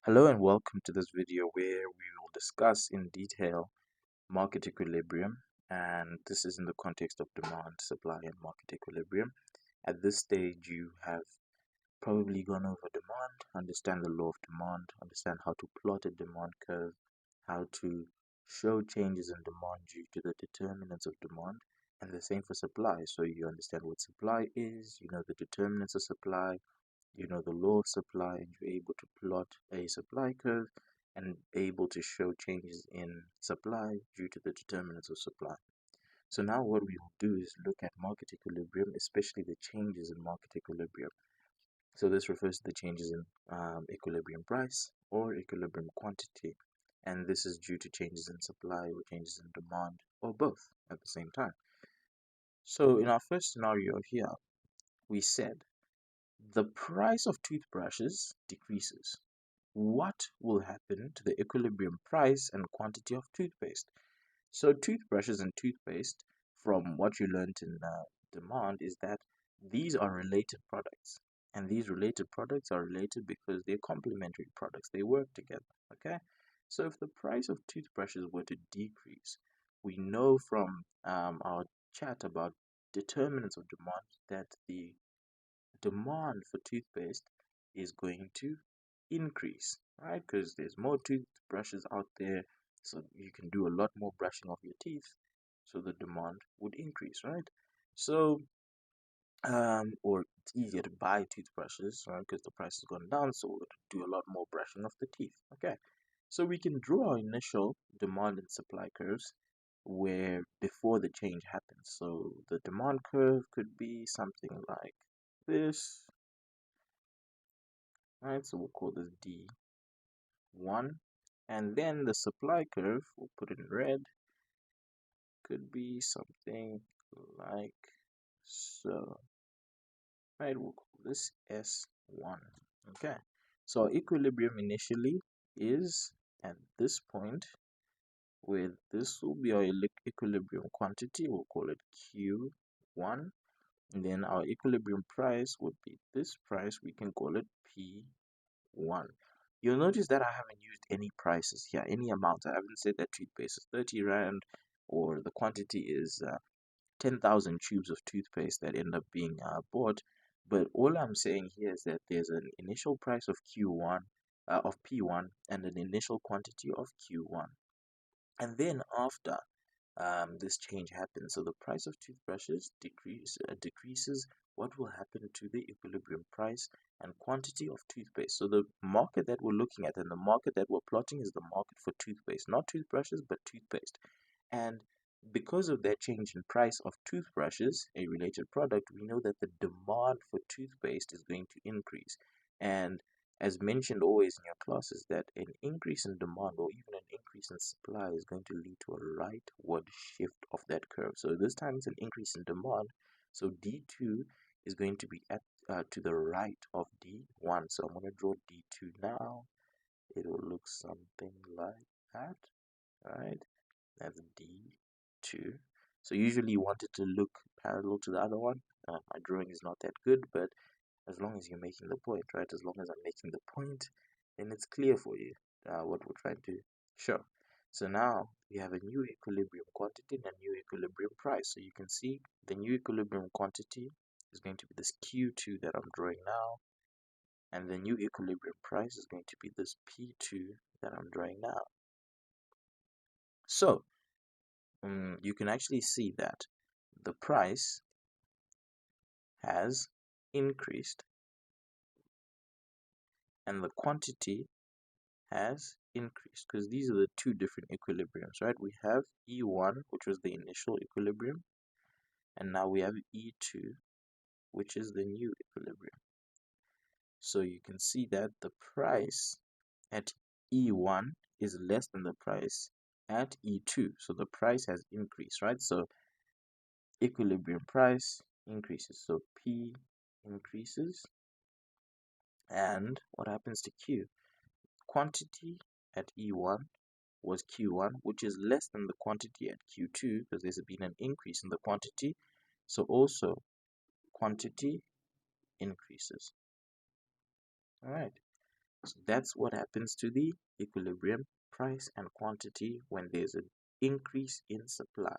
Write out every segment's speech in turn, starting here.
Hello and welcome to this video where we will discuss in detail market equilibrium, and this is in the context of demand, supply and market equilibrium. At this stage you have probably gone over demand, understand the law of demand, understand how to plot a demand curve, how to show changes in demand due to the determinants of demand, and the same for supply. So you understand what supply is, you know the determinants of supply, you know the law of supply, and you're able to plot a supply curve and able to show changes in supply due to the determinants of supply. So now what we will do is look at market equilibrium, especially the changes in market equilibrium. So this refers to the changes in equilibrium price or equilibrium quantity, and this is due to changes in supply or changes in demand or both at the same time. So in our first scenario here, we said the price of toothbrushes decreases. What will happen to the equilibrium price and quantity of toothpaste? So toothbrushes and toothpaste, from what you learned in demand, is that these are related products. And these related products are related because they're complementary products. They work together, okay? So if the price of toothbrushes were to decrease, we know from our chat about determinants of demand that the demand for toothpaste is going to increase, right? Because there's more toothbrushes out there, so you can do a lot more brushing of your teeth, so the demand would increase, right? So or it's easier to buy toothbrushes, right? Because the price has gone down, so we'll do a lot more brushing of the teeth. Okay, so we can draw our initial demand and supply curves where before the change happens. So the demand curve could be something like this, right? So we'll call this D1, and then the supply curve, we'll put it in red, could be something like so, right? We'll call this S1. Okay, so our equilibrium initially is at this point, where this will be our equilibrium quantity, we'll call it Q1, and then our equilibrium price would be this price, we can call it P1. You'll notice that I haven't used any prices here, any amount. I haven't said that toothpaste is 30 Rand or the quantity is 10,000 tubes of toothpaste that end up being bought. But all I'm saying here is that there's an initial price of of P1 and an initial quantity of Q1. And then after this change happens, so the price of toothbrushes decreases, what will happen to the equilibrium price and quantity of toothpaste? So the market that we're looking at and the market that we're plotting is the market for toothpaste, not toothbrushes, but toothpaste. And because of that change in price of toothbrushes, a related product, we know that the demand for toothpaste is going to increase. And as mentioned always in your classes, that an increase in demand or even an increase in supply is going to lead to a rightward shift of that curve. So this time it's an increase in demand. So D2 is going to be at to the right of D1. So I'm going to draw D2 now. It will look something like that, right? That's D2. So usually you want it to look parallel to the other one. My drawing is not that good, but as long as you're making the point, right? As long as I'm making the point, then it's clear for you what we're trying to show. So now we have a new equilibrium quantity and a new equilibrium price. So you can see the new equilibrium quantity is going to be this Q2 that I'm drawing now, and the new equilibrium price is going to be this P2 that I'm drawing now. So you can actually see that the price has increased and the quantity has increased, because these are the two different equilibriums, right? We have E1, which was the initial equilibrium, and now we have E2, which is the new equilibrium. So you can see that the price at E1 is less than the price at E2, so the price has increased, right? So equilibrium price increases, so P increases, and what happens to Q? Quantity at E1 was Q1, which is less than the quantity at Q2 because there's been an increase in the quantity. So also quantity increases. All right. So that's what happens to the equilibrium price and quantity when there's an increase in supply.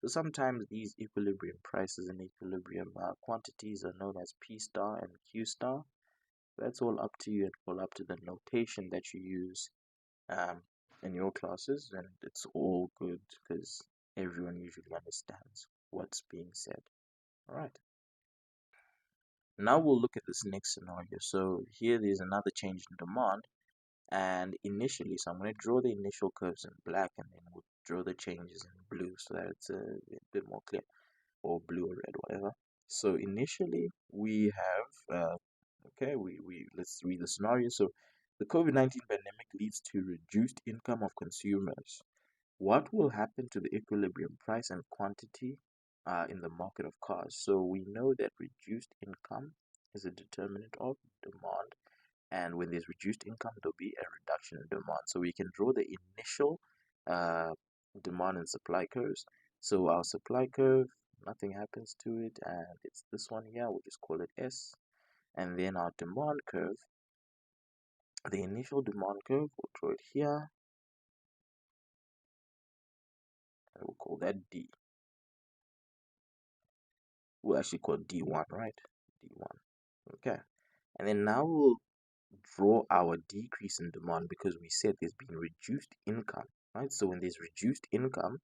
So sometimes these equilibrium prices and equilibrium quantities are known as P star and Q star. That's all up to you and all up to the notation that you use um, in your classes, and it's all good because everyone usually understands what's being said. All right. Now we'll look at this next scenario. So here there's another change in demand, and initially, so I'm going to draw the initial curves in black, and then we'll draw the changes in blue so that it's a bit more clear, or blue or red, whatever. So initially we have okay, we let's read the scenario. So the COVID-19 pandemic leads to reduced income of consumers. What will happen to the equilibrium price and quantity in the market of cars? So we know that reduced income is a determinant of demand, and when there's reduced income, there'll be a reduction in demand. So we can draw the initial uh, demand and supply curves. So our supply curve, nothing happens to it, and it's this one here. We'll just call it S. And then our demand curve, the initial demand curve, we'll draw it here, and we'll call that D. We'll actually call it D1, right? D1. Okay. And then now we'll draw our decrease in demand because we said there's been reduced income, right? So when there's reduced income,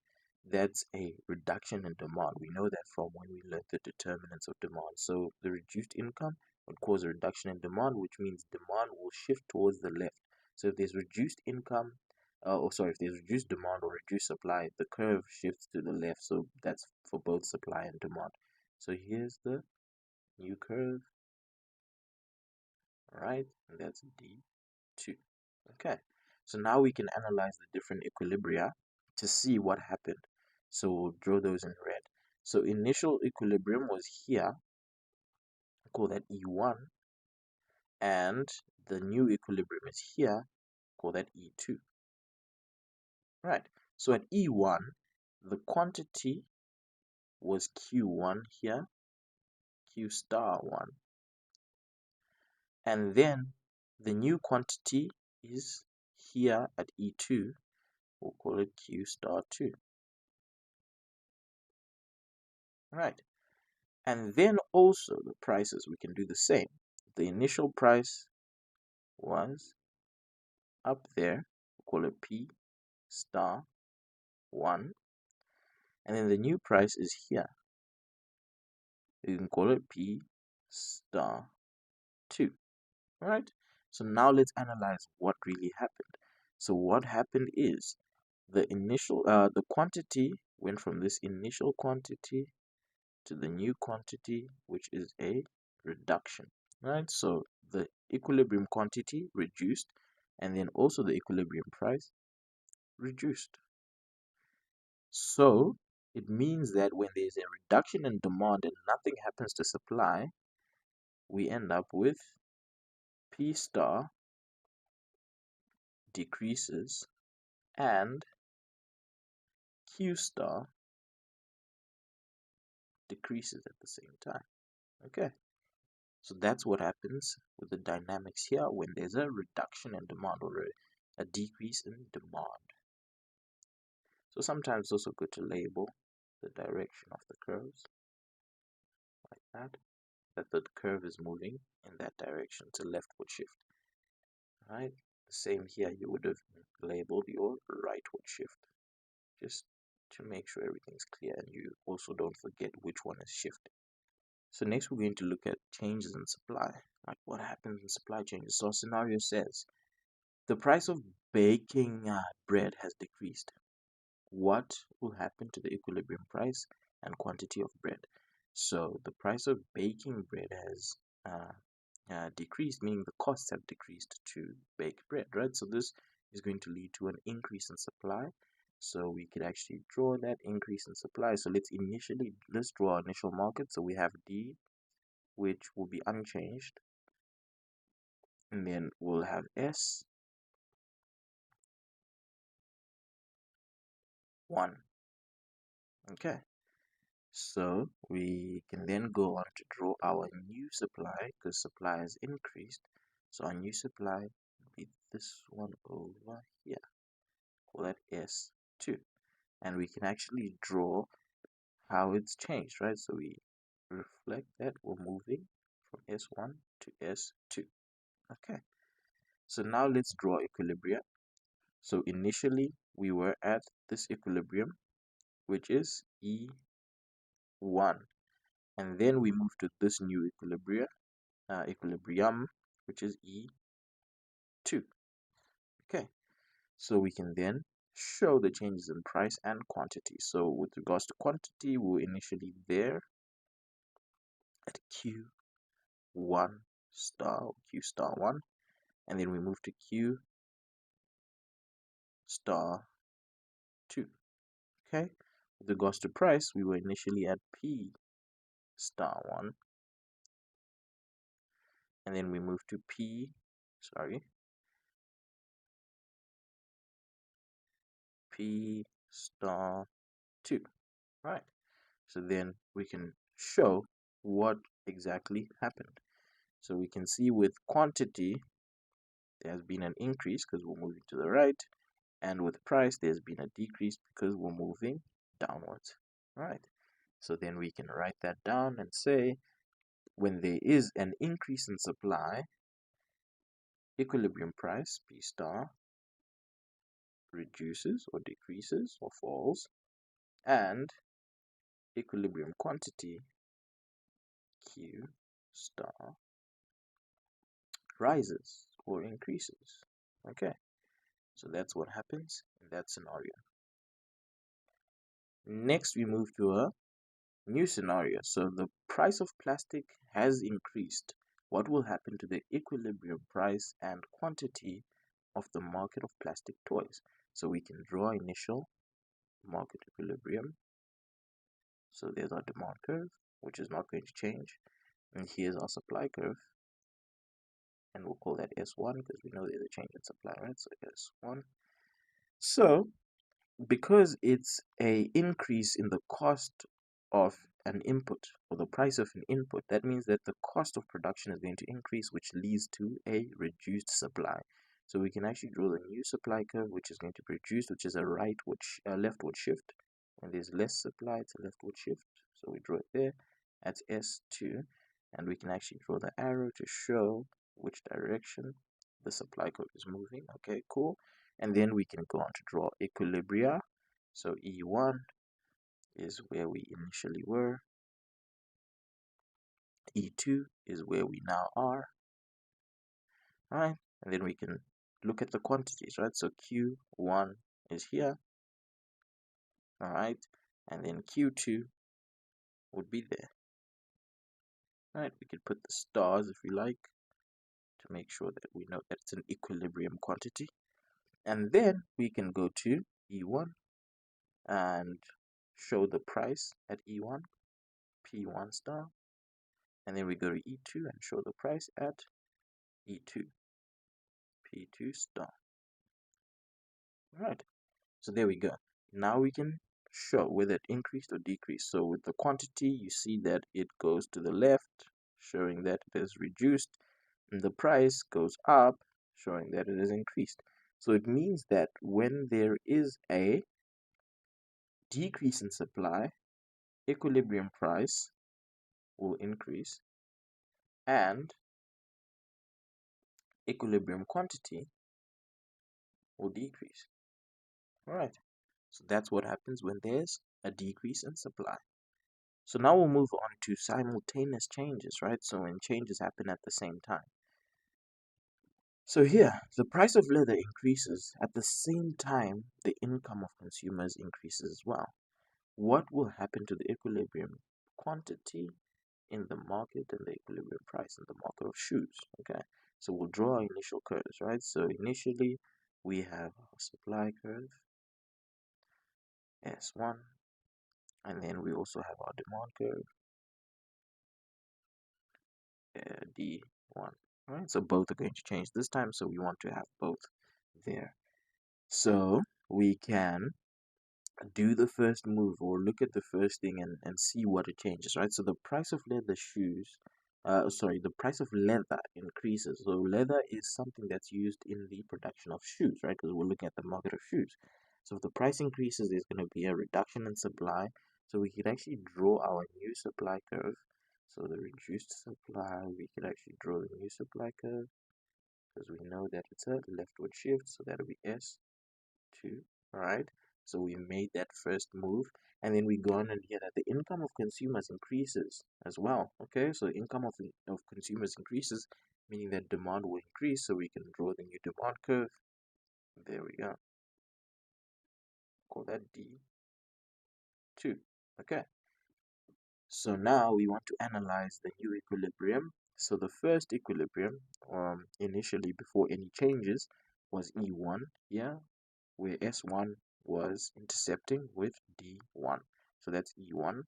that's a reduction in demand. We know that from when we learned the determinants of demand. So the reduced income would cause a reduction in demand, which means demand will shift towards the left. So if there's reduced income, if there's reduced demand or reduced supply, the curve shifts to the left. So that's for both supply and demand. So here's the new curve, right? And that's D2. Okay, so now we can analyze the different equilibria to see what happened. So we'll draw those in red. So initial equilibrium was here, call that E1, and the new equilibrium is here, call that E2. Right, so at E1, the quantity was Q1 here, Q star 1, and then the new quantity is here at E2, we'll call it Q star 2. Right, and then also the prices, we can do the same. The initial price was up there, we'll call it P star 1, and then the new price is here. You can call it P star 2. Alright, so now let's analyze what really happened. So what happened is the quantity went from this initial quantity to the new quantity, which is a reduction, right? So the equilibrium quantity reduced, and then also the equilibrium price reduced. So it means that when there's a reduction in demand and nothing happens to supply, we end up with P star decreases and Q star decreases at the same time. Okay, so that's what happens with the dynamics here when there's a reduction in demand or a decrease in demand. So sometimes it's also good to label the direction of the curves like that the curve is moving in that direction to leftward shift. Right? The same here, you would have labeled your rightward shift just to make sure everything's clear and you also don't forget which one is shifting. So next we're going to look at changes in supply, like what happens when supply changes. So our scenario says the price of baking bread has decreased. What will happen to the equilibrium price and quantity of bread? So the price of baking bread has decreased, meaning the costs have decreased to bake bread, right? So this is going to lead to an increase in supply. So we could actually draw that increase in supply. So let's draw our initial market. So we have D, which will be unchanged, and then we'll have S, 1. Okay, so we can then go on to draw our new supply because supply has increased. So our new supply this one over here. Call that S2. And we can actually draw how it's changed, right? So we reflect that we're moving from S1 to S2. Okay. So now let's draw equilibria. So initially we were at this equilibrium, which is E1. And then we move to this new equilibrium, which is E2. Okay. So we can then show the changes in price and quantity. So with regards to quantity, we were initially there at Q1 star, Q star 1, and then we move to Q star 2. Okay. With regards to price, we were initially at P star 1, and then we move to P star 2. Right. So then we can show what exactly happened. So we can see with quantity, there has been an increase because we're moving to the right, and with price, there's been a decrease because we're moving downwards. Right. So then we can write that down and say, when there is an increase in supply, equilibrium price, P star, reduces or decreases or falls, and equilibrium quantity, Q star, rises or increases. Okay, so that's what happens in that scenario. Next, we move to a new scenario. So the price of plastic has increased. What will happen to the equilibrium price and quantity of the market of plastic toys? So we can draw initial market equilibrium. So there's our demand curve, which is not going to change. And here's our supply curve. And we'll call that S1 because we know there's a change in supply, right? So S1. So because it's a increase in the cost of an input or the price of an input, that means that the cost of production is going to increase, which leads to a reduced supply. So we can actually draw the new supply curve, which is going to be reduced, which is a leftward shift. When there's less supply, it's a leftward shift. So we draw it there. That's S2. And we can actually draw the arrow to show which direction the supply curve is moving. Okay, cool. And then we can go on to draw equilibria. So E1 is where we initially were. E2 is where we now are. Right? And then we can look at the quantities, right? So Q1 is here. Alright. And then Q2 would be there. Right? We could put the stars if we like to make sure that we know that it's an equilibrium quantity. And then we can go to E1 and show the price at E1, P1 star. And then we go to E2 and show the price at E2, P2 star. Alright, so there we go. Now we can show whether it increased or decreased. So with the quantity, you see that it goes to the left, showing that it is reduced, and the price goes up, showing that it is increased. So it means that when there is a decrease in supply, equilibrium price will increase and equilibrium quantity will decrease. Alright, so that's what happens when there's a decrease in supply. So now we'll move on to simultaneous changes, right? So when changes happen at the same time. So here, the price of leather increases at the same time the income of consumers increases as well. What will happen to the equilibrium quantity in the market and the equilibrium price in the market of shoes? Okay, so we'll draw our initial curves, right? So initially we have our supply curve, S1, and then we also have our demand curve, D1. Right, so both are going to change this time, so we want to have both there. So we can do the first move or look at the first thing and see what it changes, right? So the price of leather shoes sorry, the price of leather increases. So leather is something that's used in the production of shoes, right? Because we're looking at the market of shoes. So if the price increases, there's going to be a reduction in supply. So we could actually draw our new supply curve. So the reduced supply, we could actually draw the new supply curve because we know that it's a leftward shift. So that'll be S2, all right? So we made that first move, and then we go on and hear that the income of consumers increases as well. Okay, so income of consumers increases, meaning that demand will increase. So we can draw the new demand curve. There we go. Call that D2. Okay, so now we want to analyze the new equilibrium. So the first equilibrium, initially before any changes, was E1 here, where S1 was intercepting with D1. So that's E1.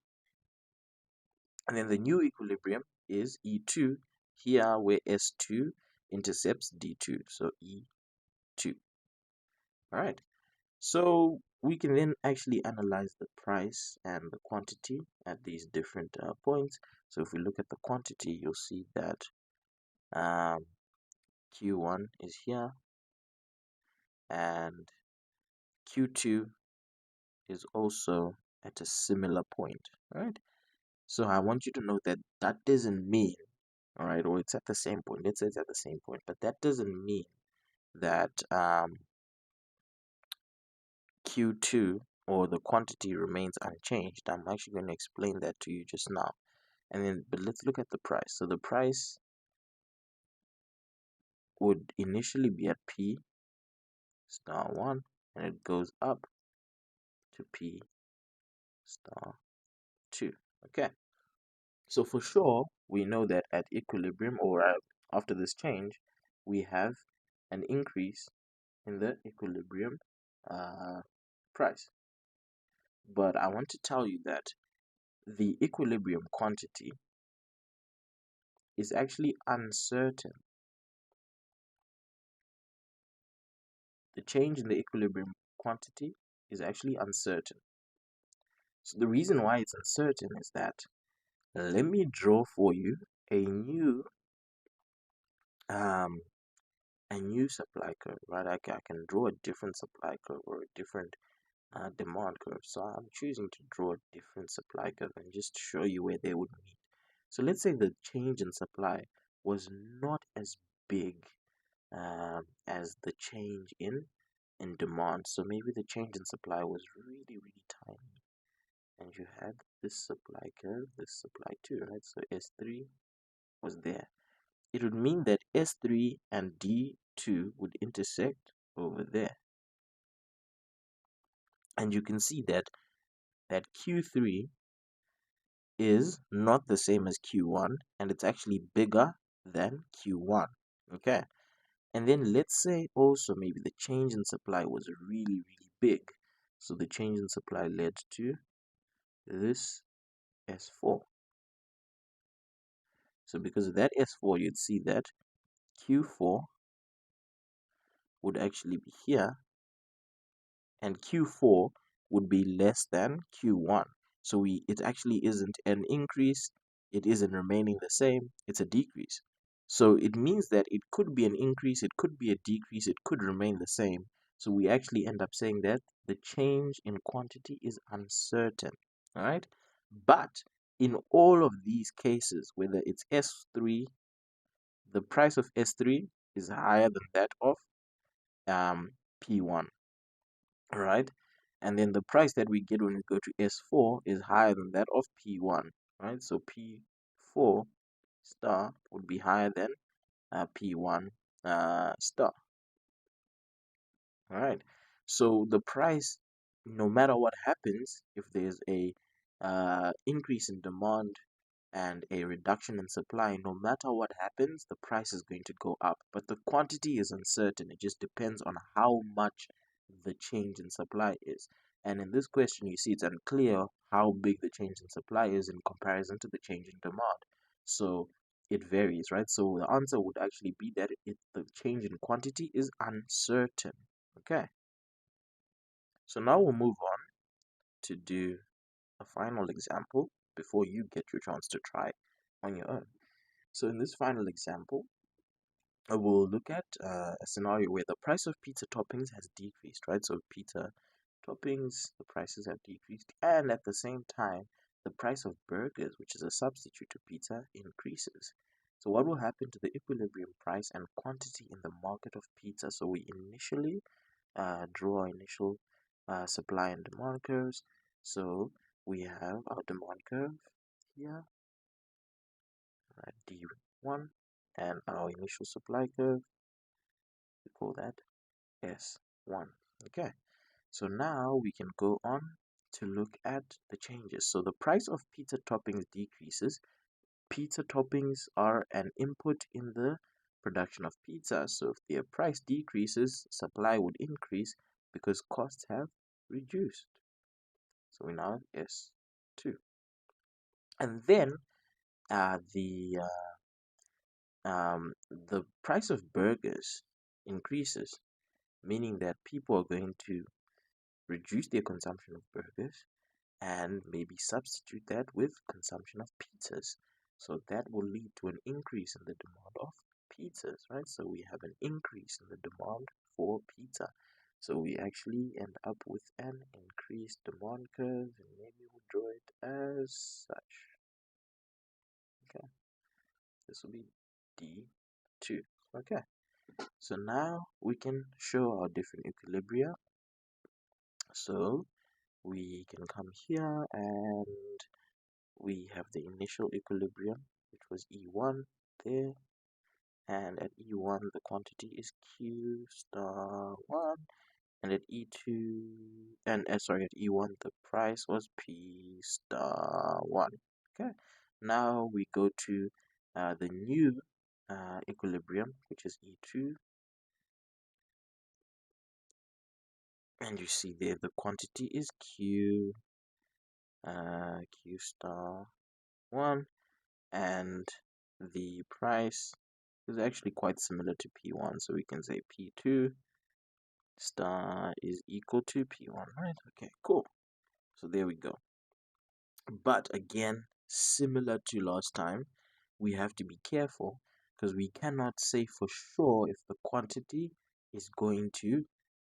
And then the new equilibrium is E2 here, where S2 intercepts D2. So E2. All right. So we can then actually analyze the price and the quantity at these different points. So if we look at the quantity, you'll see that Q1 is here and Q2 is also at a similar point, right? So I want you to know that that doesn't mean, all right, or it's at the same point. Let's say it's at the same point, but that doesn't mean that Q2 or the quantity remains unchanged. I'm actually going to explain that to you just now. And then, but let's look at the price. So the price would initially be at P star 1 and it goes up to P star 2. Okay. So for sure, we know that at equilibrium or after this change, we have an increase in the equilibrium price. But I want to tell you that the equilibrium quantity is actually uncertain. The change in the equilibrium quantity is actually uncertain. So the reason why it's uncertain is that, let me draw for you a new supply curve, right? I can draw a different supply curve or a different demand curve. So I'm choosing to draw a different supply curve and just show you where they would meet. So let's say the change in supply was not as big as the change in demand. So maybe the change in supply was really, really tiny. And you had this supply curve, this supply too, right? So S3 was there. It would mean that S3 and D2 would intersect over there. And you can see that Q3 is not the same as Q1 and it's actually bigger than Q1. Okay. And then let's say also maybe the change in supply was really, really big. So the change in supply led to this S4. So because of that S4, you'd see that Q4 would actually be here and Q4 would be less than Q1. So it actually isn't an increase, it isn't remaining the same, it's a decrease. So it means that it could be an increase, it could be a decrease, it could remain the same. So we actually end up saying that the change in quantity is uncertain, all right? But in all of these cases, whether it's S3, the price of S3 is higher than that of P1, right? And then the price that we get when we go to S4 is higher than that of P1, right? So P4 star would be higher than P1 star, all right? So the price, no matter what happens, if there's a increase in demand and a reduction in supply, no matter what happens, the price is going to go up. But the quantity is uncertain. It just depends on how much the change in supply is. And in this question, you see it's unclear how big the change in supply is in comparison to the change in demand. So it varies, right? So the answer would actually be that the change in quantity is uncertain. Okay. So now we'll move on to do a final example before you get your chance to try on your own. So in this final example, we'll look at a scenario where the price of pizza toppings has decreased, right? So pizza toppings, the prices have decreased, and at the same time, the price of burgers, which is a substitute to pizza, increases. So what will happen to the equilibrium price and quantity in the market of pizza? So we initially draw our initial supply and demand curves. So we have our demand curve here, D1, and our initial supply curve, we call that S1. Okay, so now we can go on to look at the changes. So the price of pizza toppings decreases. Pizza toppings are an input in the production of pizza. So if their price decreases, supply would increase because costs have reduced. So we now have S2. And then uh, the the price of burgers increases, meaning that people are going to reduce their consumption of burgers and maybe substitute that with consumption of pizzas. So that will lead to an increase in the demand of pizzas, right? So we have an increase in the demand for pizza. So we actually end up with an increased demand curve, and maybe we'll draw it as such. Okay, this will be D2. Okay, so now we can show our different equilibria. So we can come here and we have the initial equilibrium, which was E1 there, and at E1 the quantity is Q star 1, and at E2, and sorry, at E1 the price was P star 1. Okay, now we go to the new equilibrium, which is E2, and you see there the quantity is Q star 1, and the price is actually quite similar to P1, so we can say P2 star is equal to P1, right? Okay, cool. So there we go. But again, similar to last time, we have to be careful because we cannot say for sure if the quantity is going to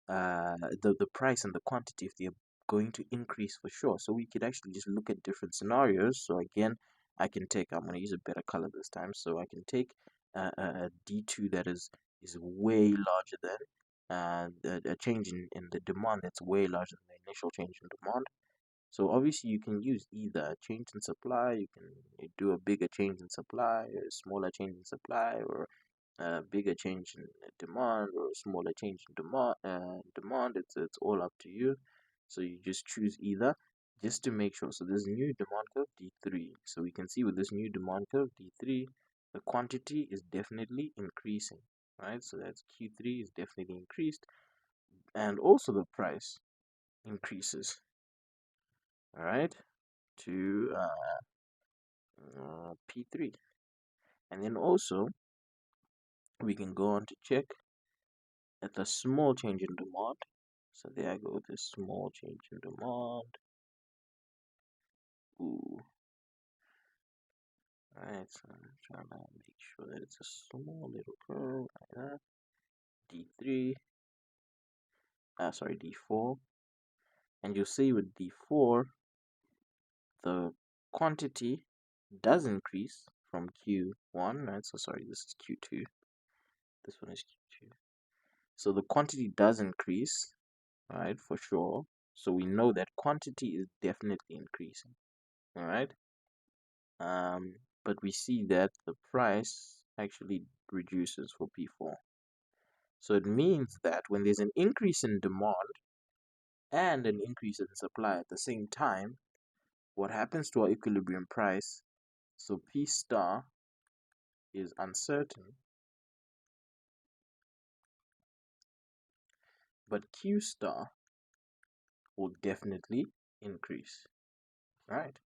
the price and the quantity, if they're going to increase for sure. So we could actually just look at different scenarios. So again, I'm going to use a better color this time. So I can take a D2 that is way larger than a change in the demand that's way larger than the initial change in demand. So obviously you can use either a change in supply, you can do a bigger change in supply, or a smaller change in supply, or a bigger change in demand, or a smaller change in demand. It's all up to you. So you just choose either just to make sure. So this new demand curve D3. So we can see with this new demand curve D3, the quantity is definitely increasing, right? So that's Q3 is definitely increased, and also the price increases, all right, to P3. And then also we can go on to check at the small change in demand. So there I go with this small change in demand. Ooh. Alright, so I'm trying to make sure that it's a small little curve like that. D3, sorry, D4. And you'll see with D4, the quantity does increase from Q1, right? So sorry, this is Q2. This one is Q2. So the quantity does increase, right, for sure. So we know that quantity is definitely increasing, all right? But we see that the price actually reduces for P4. So it means that when there's an increase in demand and an increase in supply at the same time, what happens to our equilibrium price? So P star is uncertain, but Q star will definitely increase, right?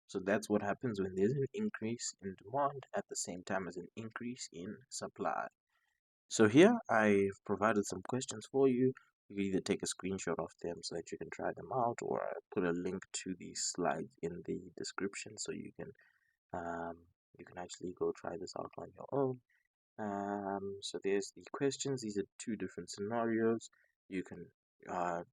So that's what happens when there's an increase in demand at the same time as an increase in supply. So here I've provided some questions for you. You can either take a screenshot of them so that you can try them out, or I put a link to these slides in the description so you can You can actually go try this out on your own. So there's the questions. These are two different scenarios. You can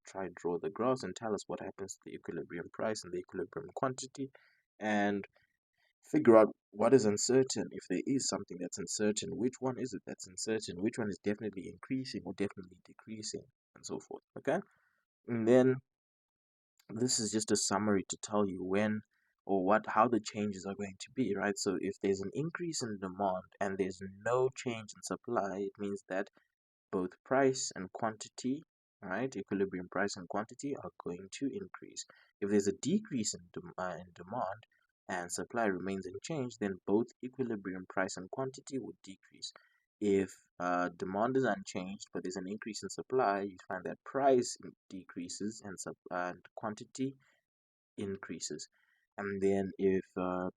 try draw the graphs and tell us what happens to the equilibrium price and the equilibrium quantity, and figure out what is uncertain. If there is something that's uncertain, which one is it that's uncertain? Which one is definitely increasing or definitely decreasing, and so forth. Okay, and then this is just a summary to tell you when or how the changes are going to be, right? So if there's an increase in demand and there's no change in supply, it means that both price and quantity, right, equilibrium price and quantity are going to increase. If there's a decrease in demand and supply remains unchanged, then both equilibrium price and quantity would decrease. If demand is unchanged but there's an increase in supply, you find that price decreases and quantity increases. And then if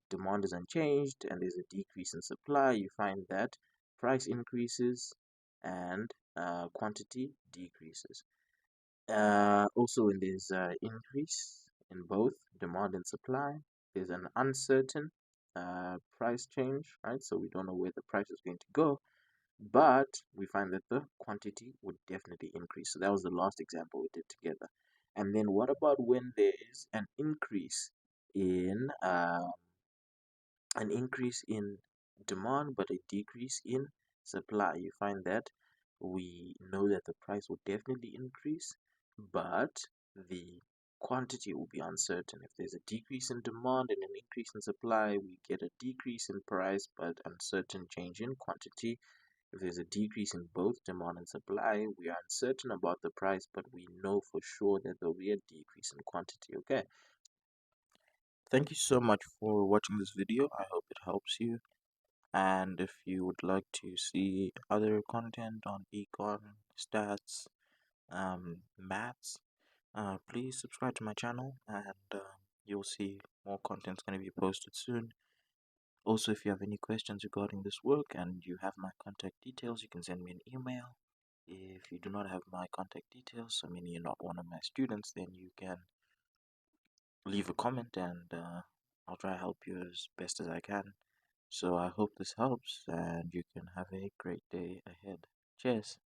demand is unchanged and there's a decrease in supply, you find that price increases and quantity decreases. Also, when there's increase in both demand and supply, there's an uncertain price change, right? So we don't know where the price is going to go, but we find that the quantity would definitely increase. So that was the last example we did together. And then what about when there is an increase in demand but a decrease in supply? You find that we know that the price will definitely increase, but the quantity will be uncertain. If there's a decrease in demand and an increase in supply, we get a decrease in price but uncertain change in quantity. If there's a decrease in both demand and supply, we are uncertain about the price, but we know for sure that there will be a decrease in quantity. Okay. Thank you so much for watching this video. I hope it helps you. And if you would like to see other content on econ, stats, maths, please subscribe to my channel, and you'll see more content's going to be posted soon. Also, if you have any questions regarding this work and you have my contact details, you can send me an email. If you do not have my contact details, I mean you're not one of my students, then you can leave a comment, and I'll try to help you as best as I can. So I hope this helps and you can have a great day ahead. Cheers.